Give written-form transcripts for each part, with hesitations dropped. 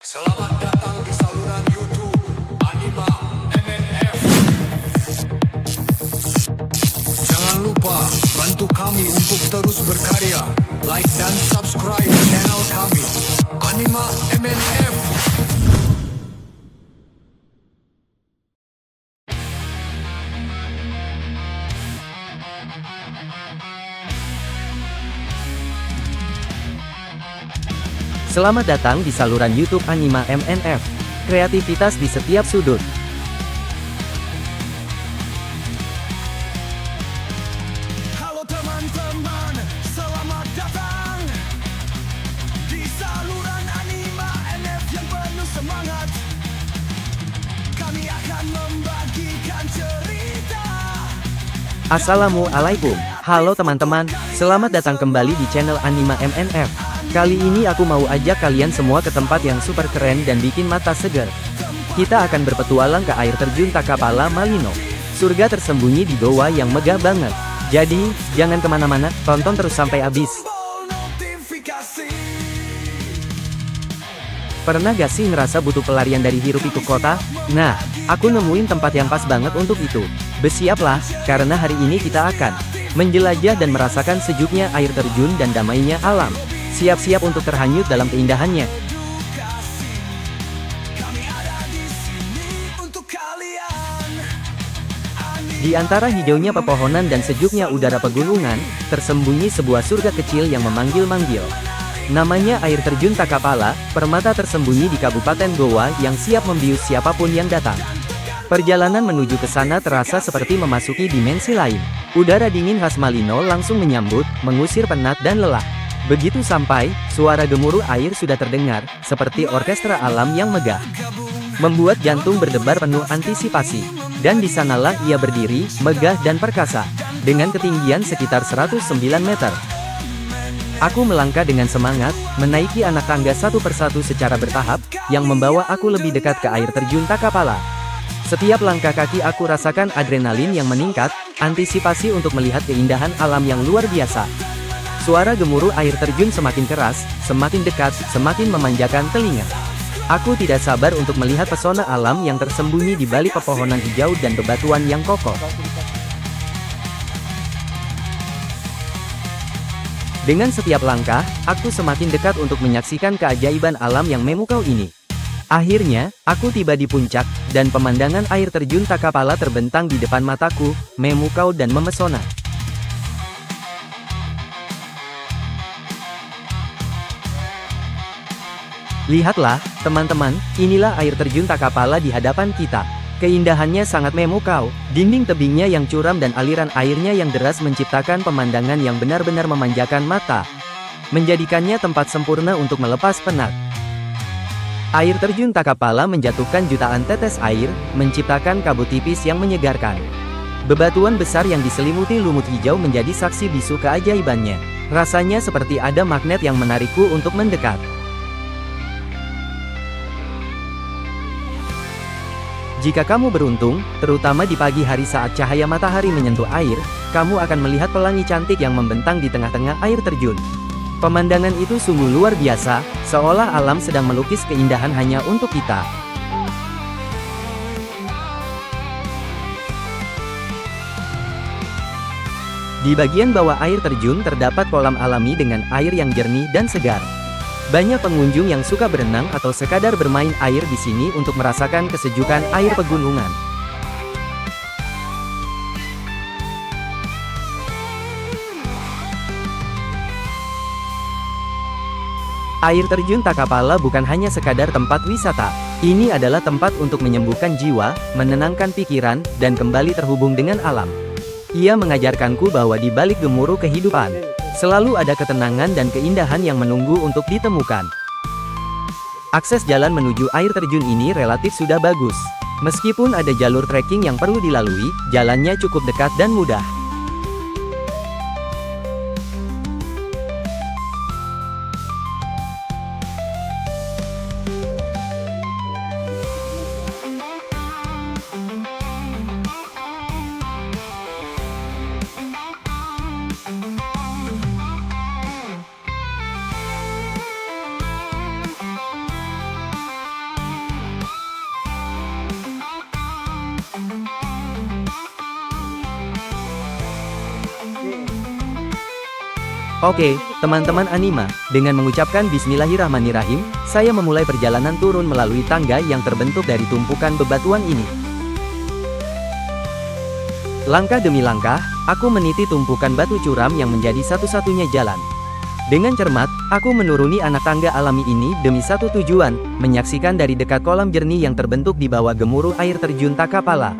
Selamat datang di saluran YouTube Anima MNF. Jangan lupa bantu kami untuk terus berkarya. Like dan subscribe channel kami Anima MNF. Selamat datang di saluran YouTube Anima MNF. Kreativitas di setiap sudut. Halo teman-teman, selamat datang di saluran Anima MNF yang penuh semangat. Kami akan membagikan cerita. Assalamualaikum. Halo teman-teman, selamat datang kembali di channel Anima MNF. Kali ini aku mau ajak kalian semua ke tempat yang super keren dan bikin mata segar. Kita akan berpetualang ke air terjun Takapala Malino. Surga tersembunyi di goa yang megah banget. Jadi, jangan kemana-mana, tonton terus sampai habis. Pernah gak sih ngerasa butuh pelarian dari hiruk pikuk kota? Nah, aku nemuin tempat yang pas banget untuk itu. Bersiaplah, karena hari ini kita akan menjelajah dan merasakan sejuknya air terjun dan damainya alam. Siap-siap untuk terhanyut dalam keindahannya. Di antara hijaunya pepohonan dan sejuknya udara pegunungan, tersembunyi sebuah surga kecil yang memanggil-manggil. Namanya air terjun Takapala, permata tersembunyi di Kabupaten Goa yang siap membius siapapun yang datang. Perjalanan menuju ke sana terasa seperti memasuki dimensi lain. Udara dingin khas Malino langsung menyambut, mengusir penat dan lelah. Begitu sampai, suara gemuruh air sudah terdengar, seperti orkestra alam yang megah. Membuat jantung berdebar penuh antisipasi. Dan di sanalah ia berdiri, megah dan perkasa. Dengan ketinggian sekitar 109 meter. Aku melangkah dengan semangat, menaiki anak tangga satu persatu secara bertahap, yang membawa aku lebih dekat ke air terjun Takapala. Setiap langkah kaki aku rasakan adrenalin yang meningkat, antisipasi untuk melihat keindahan alam yang luar biasa. Suara gemuruh air terjun semakin keras, semakin dekat, semakin memanjakan telinga. Aku tidak sabar untuk melihat pesona alam yang tersembunyi di balik pepohonan hijau dan bebatuan yang kokoh. Dengan setiap langkah, aku semakin dekat untuk menyaksikan keajaiban alam yang memukau ini. Akhirnya, aku tiba di puncak, dan pemandangan air terjun Takapala terbentang di depan mataku, memukau dan memesona. Lihatlah, teman-teman, inilah air terjun Takapala di hadapan kita. Keindahannya sangat memukau, dinding tebingnya yang curam dan aliran airnya yang deras menciptakan pemandangan yang benar-benar memanjakan mata. Menjadikannya tempat sempurna untuk melepas penat. Air terjun Takapala menjatuhkan jutaan tetes air, menciptakan kabut tipis yang menyegarkan. Bebatuan besar yang diselimuti lumut hijau menjadi saksi bisu keajaibannya. Rasanya seperti ada magnet yang menarikku untuk mendekat. Jika kamu beruntung, terutama di pagi hari saat cahaya matahari menyentuh air, kamu akan melihat pelangi cantik yang membentang di tengah-tengah air terjun. Pemandangan itu sungguh luar biasa, seolah alam sedang melukis keindahan hanya untuk kita. Di bagian bawah air terjun terdapat kolam alami dengan air yang jernih dan segar. Banyak pengunjung yang suka berenang atau sekadar bermain air di sini untuk merasakan kesejukan air pegunungan. Air terjun Takapala bukan hanya sekadar tempat wisata. Ini adalah tempat untuk menyembuhkan jiwa, menenangkan pikiran, dan kembali terhubung dengan alam. Ia mengajarkanku bahwa di balik gemuruh kehidupan, selalu ada ketenangan dan keindahan yang menunggu untuk ditemukan. Akses jalan menuju air terjun ini relatif sudah bagus. Meskipun ada jalur trekking yang perlu dilalui, jalannya cukup dekat dan mudah. Oke, teman-teman Anima, dengan mengucapkan Bismillahirrahmanirrahim, saya memulai perjalanan turun melalui tangga yang terbentuk dari tumpukan bebatuan ini. Langkah demi langkah, aku meniti tumpukan batu curam yang menjadi satu-satunya jalan. Dengan cermat, aku menuruni anak tangga alami ini demi satu tujuan, menyaksikan dari dekat kolam jernih yang terbentuk di bawah gemuruh air terjun Takapala.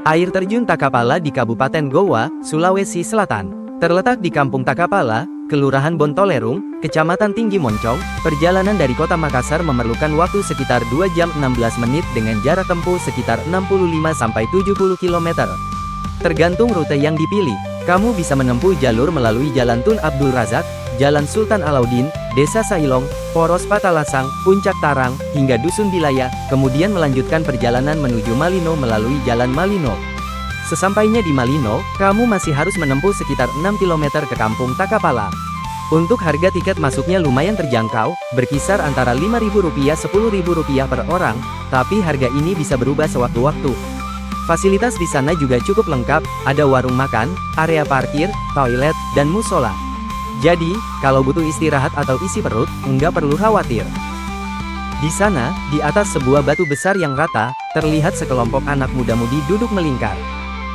Air terjun Takapala di Kabupaten Goa, Sulawesi Selatan. Terletak di Kampung Takapala, Kelurahan Bontolerung, Kecamatan Tinggi Moncong. Perjalanan dari kota Makassar memerlukan waktu sekitar 2 jam 16 menit dengan jarak tempuh sekitar 65-70 km. Tergantung rute yang dipilih, kamu bisa menempuh jalur melalui Jalan Tun Abdul Razak, Jalan Sultan Alauddin, Desa Sailong, Poros Patalasang, Puncak Tarang, hingga Dusun Bilaya, kemudian melanjutkan perjalanan menuju Malino melalui Jalan Malino. Sesampainya di Malino, kamu masih harus menempuh sekitar 6 km ke Kampung Takapala. Untuk harga tiket masuknya lumayan terjangkau, berkisar antara Rp5.000-Rp10.000 per orang, tapi harga ini bisa berubah sewaktu-waktu. Fasilitas di sana juga cukup lengkap, ada warung makan, area parkir, toilet, dan musola. Jadi, kalau butuh istirahat atau isi perut, nggak perlu khawatir. Di sana, di atas sebuah batu besar yang rata, terlihat sekelompok anak muda-mudi duduk melingkar.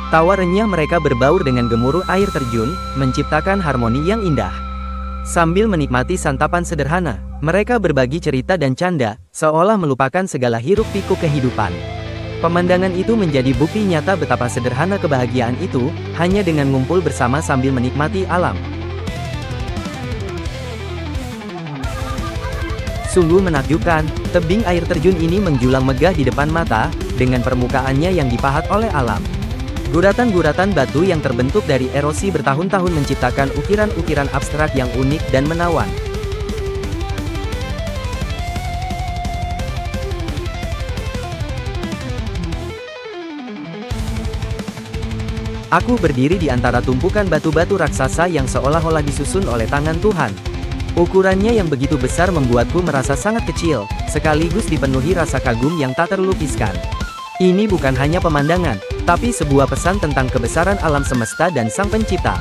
Tawa renyah mereka berbaur dengan gemuruh air terjun, menciptakan harmoni yang indah. Sambil menikmati santapan sederhana, mereka berbagi cerita dan canda, seolah melupakan segala hiruk-pikuk kehidupan. Pemandangan itu menjadi bukti nyata betapa sederhana kebahagiaan itu, hanya dengan ngumpul bersama sambil menikmati alam. Sungguh menakjubkan, tebing air terjun ini menjulang megah di depan mata, dengan permukaannya yang dipahat oleh alam. Guratan-guratan batu yang terbentuk dari erosi bertahun-tahun menciptakan ukiran-ukiran abstrak yang unik dan menawan. Aku berdiri di antara tumpukan batu-batu raksasa yang seolah-olah disusun oleh tangan Tuhan. Ukurannya yang begitu besar membuatku merasa sangat kecil, sekaligus dipenuhi rasa kagum yang tak terlukiskan. Ini bukan hanya pemandangan, tapi sebuah pesan tentang kebesaran alam semesta dan Sang Pencipta.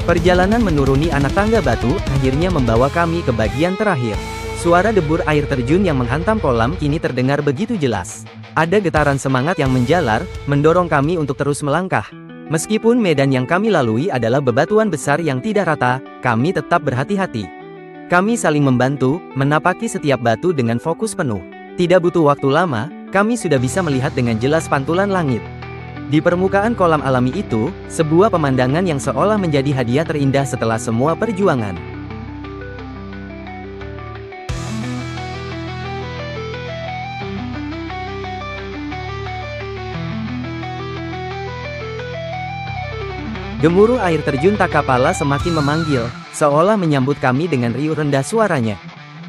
Perjalanan menuruni anak tangga batu akhirnya membawa kami ke bagian terakhir. Suara debur air terjun yang menghantam kolam kini terdengar begitu jelas. Ada getaran semangat yang menjalar, mendorong kami untuk terus melangkah. Meskipun medan yang kami lalui adalah bebatuan besar yang tidak rata, kami tetap berhati-hati. Kami saling membantu, menapaki setiap batu dengan fokus penuh. Tidak butuh waktu lama, kami sudah bisa melihat dengan jelas pantulan langit. Di permukaan kolam alami itu, sebuah pemandangan yang seolah menjadi hadiah terindah setelah semua perjuangan. Gemuruh air terjun Takapala semakin memanggil, seolah menyambut kami dengan riuh rendah suaranya.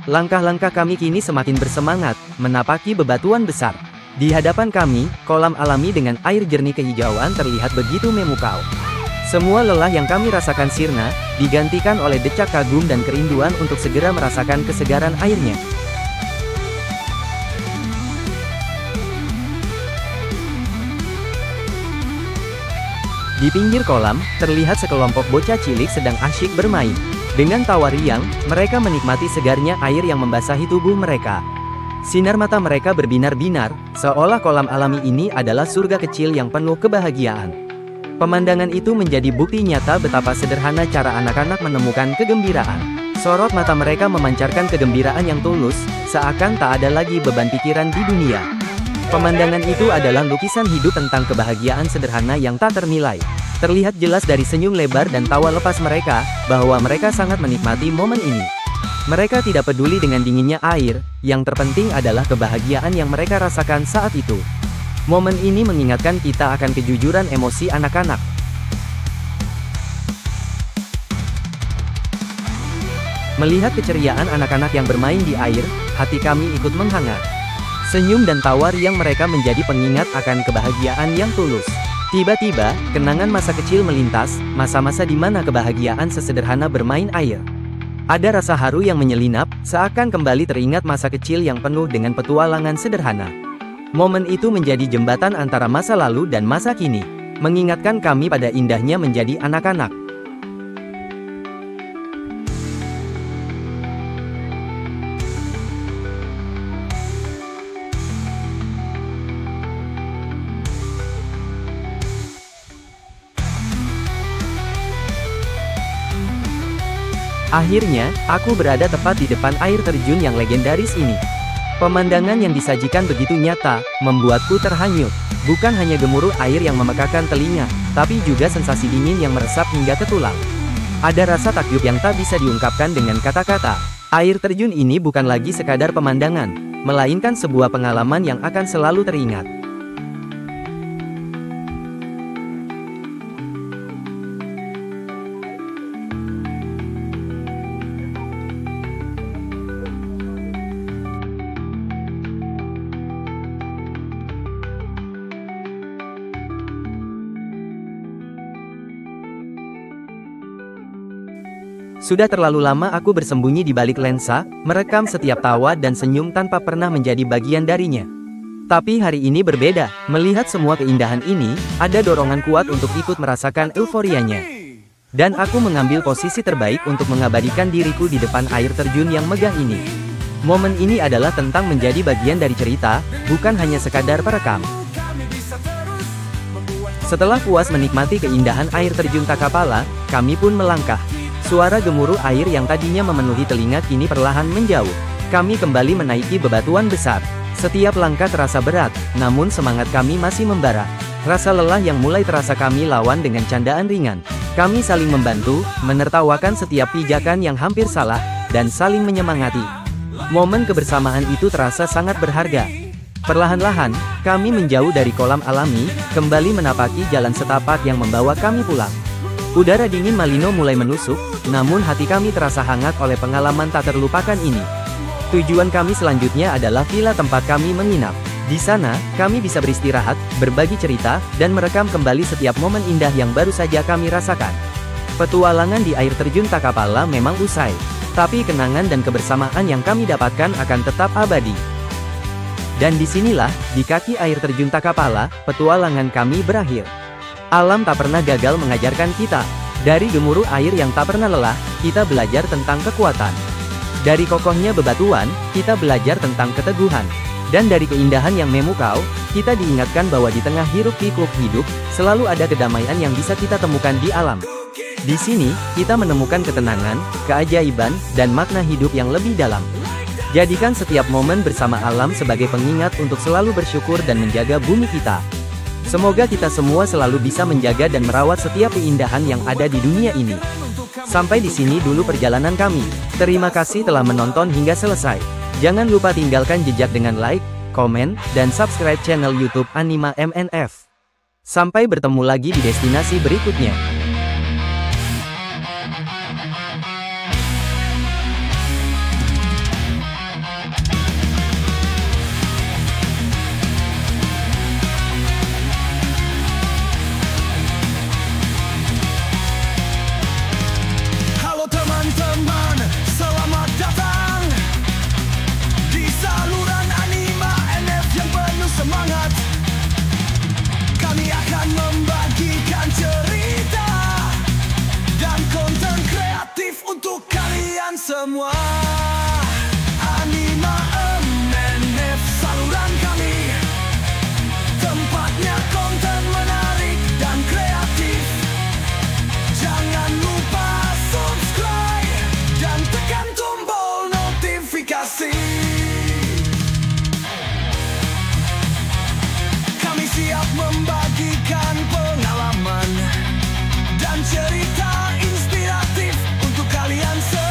Langkah-langkah kami kini semakin bersemangat, menapaki bebatuan besar. Di hadapan kami, kolam alami dengan air jernih kehijauan terlihat begitu memukau. Semua lelah yang kami rasakan sirna, digantikan oleh decak kagum dan kerinduan untuk segera merasakan kesegaran airnya. Di pinggir kolam, terlihat sekelompok bocah cilik sedang asyik bermain. Dengan tawa riang, mereka menikmati segarnya air yang membasahi tubuh mereka. Sinar mata mereka berbinar-binar, seolah kolam alami ini adalah surga kecil yang penuh kebahagiaan. Pemandangan itu menjadi bukti nyata betapa sederhana cara anak-anak menemukan kegembiraan. Sorot mata mereka memancarkan kegembiraan yang tulus, seakan tak ada lagi beban pikiran di dunia. Pemandangan itu adalah lukisan hidup tentang kebahagiaan sederhana yang tak ternilai. Terlihat jelas dari senyum lebar dan tawa lepas mereka, bahwa mereka sangat menikmati momen ini. Mereka tidak peduli dengan dinginnya air, yang terpenting adalah kebahagiaan yang mereka rasakan saat itu. Momen ini mengingatkan kita akan kejujuran emosi anak-anak. Melihat keceriaan anak-anak yang bermain di air, hati kami ikut menghangat. Senyum dan tawa riang mereka menjadi pengingat akan kebahagiaan yang tulus. Tiba-tiba, kenangan masa kecil melintas, masa-masa di mana kebahagiaan sesederhana bermain air. Ada rasa haru yang menyelinap, seakan kembali teringat masa kecil yang penuh dengan petualangan sederhana. Momen itu menjadi jembatan antara masa lalu dan masa kini. mengingatkan kami pada indahnya menjadi anak-anak. Akhirnya, aku berada tepat di depan air terjun yang legendaris ini. Pemandangan yang disajikan begitu nyata, membuatku terhanyut. Bukan hanya gemuruh air yang memekakan telinga, tapi juga sensasi dingin yang meresap hingga ke tulang. Ada rasa takjub yang tak bisa diungkapkan dengan kata-kata. Air terjun ini bukan lagi sekadar pemandangan, melainkan sebuah pengalaman yang akan selalu teringat. Sudah terlalu lama aku bersembunyi di balik lensa, merekam setiap tawa dan senyum tanpa pernah menjadi bagian darinya. Tapi hari ini berbeda, melihat semua keindahan ini, ada dorongan kuat untuk ikut merasakan euforianya. Dan aku mengambil posisi terbaik untuk mengabadikan diriku di depan air terjun yang megah ini. Momen ini adalah tentang menjadi bagian dari cerita, bukan hanya sekadar perekam. Setelah puas menikmati keindahan air terjun Takapala, kami pun melangkah. Suara gemuruh air yang tadinya memenuhi telinga kini perlahan menjauh. Kami kembali menaiki bebatuan besar. Setiap langkah terasa berat, namun semangat kami masih membara. Rasa lelah yang mulai terasa kami lawan dengan candaan ringan. Kami saling membantu, menertawakan setiap pijakan yang hampir salah, dan saling menyemangati. Momen kebersamaan itu terasa sangat berharga. Perlahan-lahan, kami menjauh dari kolam alami, kembali menapaki jalan setapak yang membawa kami pulang. Udara dingin Malino mulai menusuk, namun hati kami terasa hangat oleh pengalaman tak terlupakan ini. Tujuan kami selanjutnya adalah villa tempat kami menginap. Di sana, kami bisa beristirahat, berbagi cerita, dan merekam kembali setiap momen indah yang baru saja kami rasakan. Petualangan di air terjun Takapala memang usai, tapi kenangan dan kebersamaan yang kami dapatkan akan tetap abadi. Dan disinilah, di kaki air terjun Takapala, petualangan kami berakhir. Alam tak pernah gagal mengajarkan kita. Dari gemuruh air yang tak pernah lelah, kita belajar tentang kekuatan. Dari kokohnya bebatuan, kita belajar tentang keteguhan. Dan dari keindahan yang memukau, kita diingatkan bahwa di tengah hiruk-pikuk hidup, selalu ada kedamaian yang bisa kita temukan di alam. Di sini, kita menemukan ketenangan, keajaiban, dan makna hidup yang lebih dalam. Jadikan setiap momen bersama alam sebagai pengingat untuk selalu bersyukur dan menjaga bumi kita. Semoga kita semua selalu bisa menjaga dan merawat setiap keindahan yang ada di dunia ini. Sampai di sini dulu perjalanan kami. Terima kasih telah menonton hingga selesai. Jangan lupa tinggalkan jejak dengan like, komen, dan subscribe channel YouTube Anima MNF. Sampai bertemu lagi di destinasi berikutnya. Semua Anima MNF saluran kami, tempatnya konten menarik dan kreatif. Jangan lupa subscribe dan tekan tombol notifikasi. Kami siap membagikan pengalaman dan cerita inspiratif untuk kalian semua.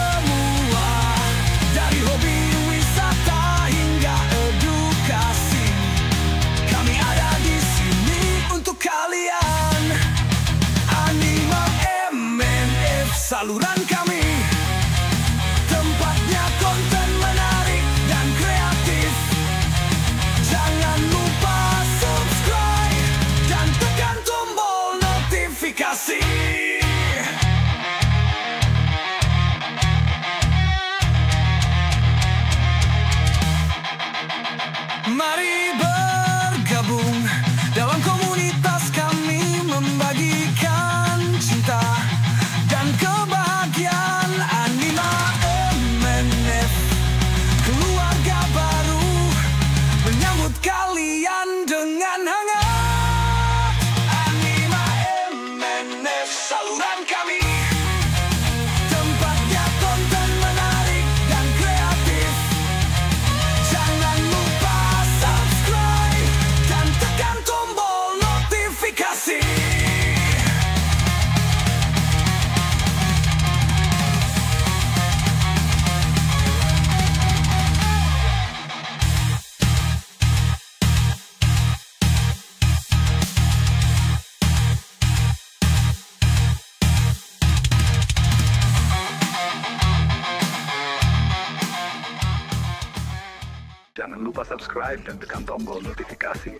Jangan lupa subscribe dan tekan tombol notifikasi.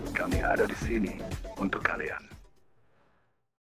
Kami ada di sini untuk kalian.